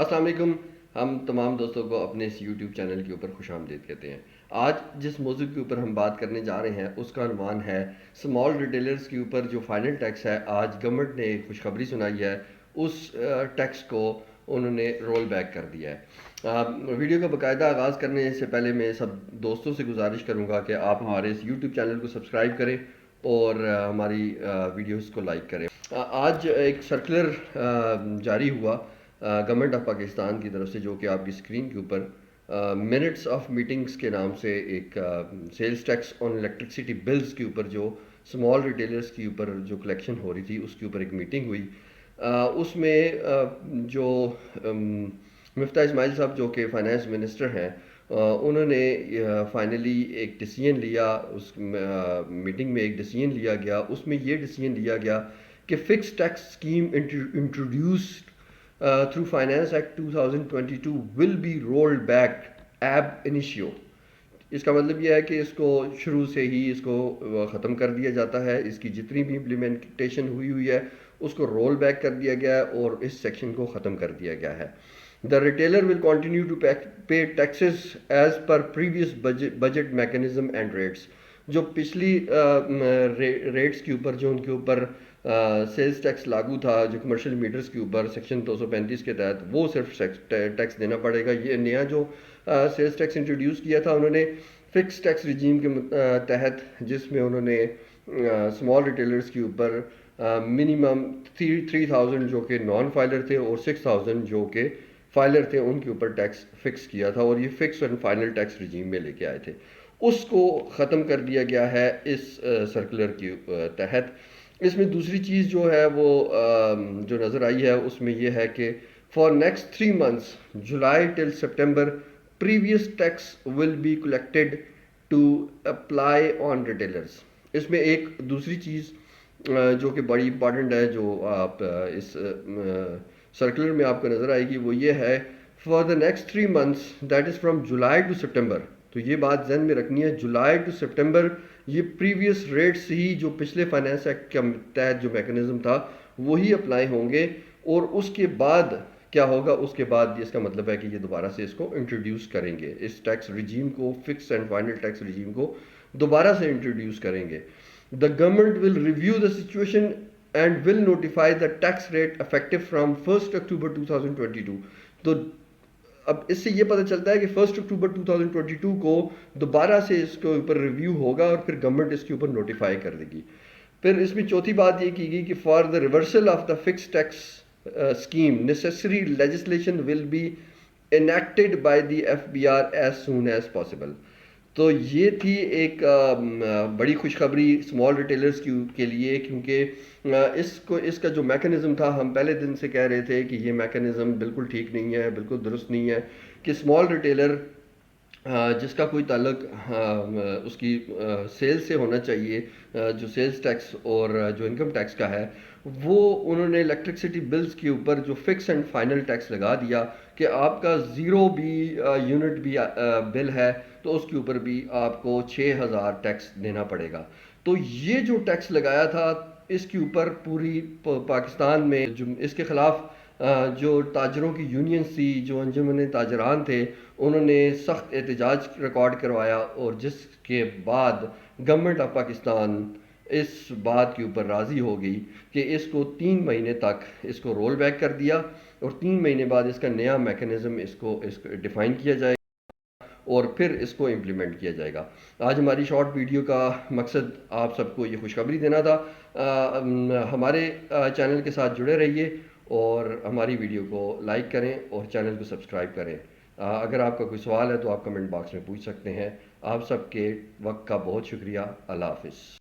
السلام علیکم. ہم تمام دوستوں کو اپنے اس یوٹیوب چینل کے اوپر خوش آمدید کہتے ہیں. آج جس موضوع کے اوپر ہم بات کرنے جا رہے ہیں اس کا عنوان ہے اسمال ریٹیلرز کے اوپر جو فائنل ٹیکس ہے. آج گورنمنٹ نے ایک خوشخبری سنائی ہے, اس ٹیکس کو انہوں نے رول بیک کر دیا ہے. ویڈیو کا باقاعدہ آغاز کرنے سے پہلے میں سب دوستوں سے گزارش کروں گا کہ آپ ہمارے اس یوٹیوب چینل کو سبسکرائب کریں اور ہماری ویڈیوز کو لائک کریں. آج ایک سرکولر جاری ہوا گورنمنٹ آف پاکستان کی طرف سے, جو کہ آپ کی اسکرین کے اوپر منٹس آف میٹنگز کے نام سے ایک سیلز ٹیکس آن الیکٹرسٹی بلز کے اوپر جو اسمال ریٹیلرز کے اوپر جو کلیکشن ہو رہی تھی اس کے اوپر ایک میٹنگ ہوئی. اس میں جو مفتاح اسماعیل صاحب جو کہ فائنانس منسٹر ہیں, انہوں نے فائنلی ایک ڈیسیژن لیا. اس میٹنگ میں ایک ڈیسیژن لیا گیا. اس میں یہ ڈیسیژن لیا گیا کہ fix tax scheme introduced through Finance Act 2022 will be rolled back ab initio. اس کا مطلب یہ ہے کہ اس کو شروع سے ہی اس کو ختم کر دیا جاتا ہے. اس کی جتنی بھی امپلیمنٹیشن ہوئی ہے اس کو رول بیک کر دیا گیا ہے اور اس سیکشن کو ختم کر دیا گیا ہے. The retailer will continue to pay taxes as per previous budget mechanism and rates. جو پچھلی ریٹس کے اوپر جو ان کے اوپر سیلز ٹیکس لاگو تھا جو کمرشل میٹرز کے اوپر سیکشن 235 کے تحت, وہ صرف ٹیکس دینا پڑے گا. یہ نیا جو سیلز ٹیکس انٹروڈیوس کیا تھا انہوں نے فکس ٹیکس رجیم کے تحت, جس میں انہوں نے اسمال ریٹیلرز کے اوپر منیمم 3000 جو کہ نان فائلر تھے اور 6000 جو کہ فائلر تھے ان کے اوپر ٹیکس فکس کیا تھا, اور یہ فکس اینڈ فائنل ٹیکس رجیم میں لے کے آئے تھے. اس کو ختم کر دیا گیا ہے اس سرکولر کے تحت. اس میں دوسری چیز جو ہے وہ جو نظر آئی ہے اس میں یہ ہے کہ for next 3 months July till September previous tax will be collected to apply on retailers. اس میں ایک دوسری چیز جو کہ بڑی امپارٹنٹ ہے جو آپ اس سرکولر میں آپ کو نظر آئے گی, وہ یہ ہے for the next 3 months that is from July two September. تو یہ بات ذہن میں رکھنی ہے, جولائی ٹو سپٹمبر یہ پریویس ریٹس ہی جو پچھلے فائنانس ایکٹ کے تحت جو میکنزم تھا وہی اپلائی ہوں گے. اور اس کے بعد کیا ہوگا, اس کے بعد اس کا مطلب ہے کہ یہ دوبارہ سے اس کو انٹروڈیوس کریں گے, اس ٹیکس رجیم کو, fix and final tax regime کو دوبارہ سے انٹروڈیوس کریں گے. The government will review the situation and will notify the tax rate effective from 1 October 2022. تو اب اس سے یہ پتہ چلتا ہے کہ 1 October 2022 کو دوبارہ سے اس کے اوپر ریویو ہوگا اور پھر گورنمنٹ اس کے اوپر نوٹیفائی کر دے گی. پھر اس میں چوتھی بات یہ کی گئی کہ for the reversal of the fix tax scheme necessary legislation will be enacted by the FBR as soon as possible. تو یہ تھی ایک بڑی خوشخبری اسمال ریٹیلرز کے لیے, کیونکہ اس کا جو میکنزم تھا ہم پہلے دن سے کہہ رہے تھے کہ یہ میکنزم بالکل ٹھیک نہیں ہے, بالکل درست نہیں ہے, کہ اسمال ریٹیلر جس کا کوئی تعلق اس کی سیلز سے ہونا چاہیے, جو سیلز ٹیکس اور جو انکم ٹیکس کا ہے, وہ انہوں نے الیکٹرسٹی بلز کے اوپر جو فکس اینڈ فائنل ٹیکس لگا دیا کہ آپ کا 0 بھی یونٹ بھی بل ہے تو اس کے اوپر بھی آپ کو 6000 ٹیکس دینا پڑے گا. تو یہ جو ٹیکس لگایا تھا اس کے اوپر پوری پاکستان میں جو اس کے خلاف جو تاجروں کی یونینز تھی, جو انجمن تاجران تھے, انہوں نے سخت احتجاج ریکارڈ کروایا, اور جس کے بعد گورنمنٹ آف پاکستان اس بات کے اوپر راضی ہو گئی کہ اس کو 3 مہینے تک اس کو رول بیک کر دیا, اور 3 مہینے بعد اس کا نیا میکنزم اس کو ڈیفائن کیا جائے اور پھر اس کو امپلیمنٹ کیا جائے گا. آج ہماری شارٹ ویڈیو کا مقصد آپ سب کو یہ خوشخبری دینا تھا. ہمارے چینل کے ساتھ جڑے رہیے اور ہماری ویڈیو کو لائک کریں اور چینل کو سبسکرائب کریں. اگر آپ کا کوئی سوال ہے تو آپ کمنٹ باکس میں پوچھ سکتے ہیں. آپ سب کے وقت کا بہت شکریہ. اللہ حافظ.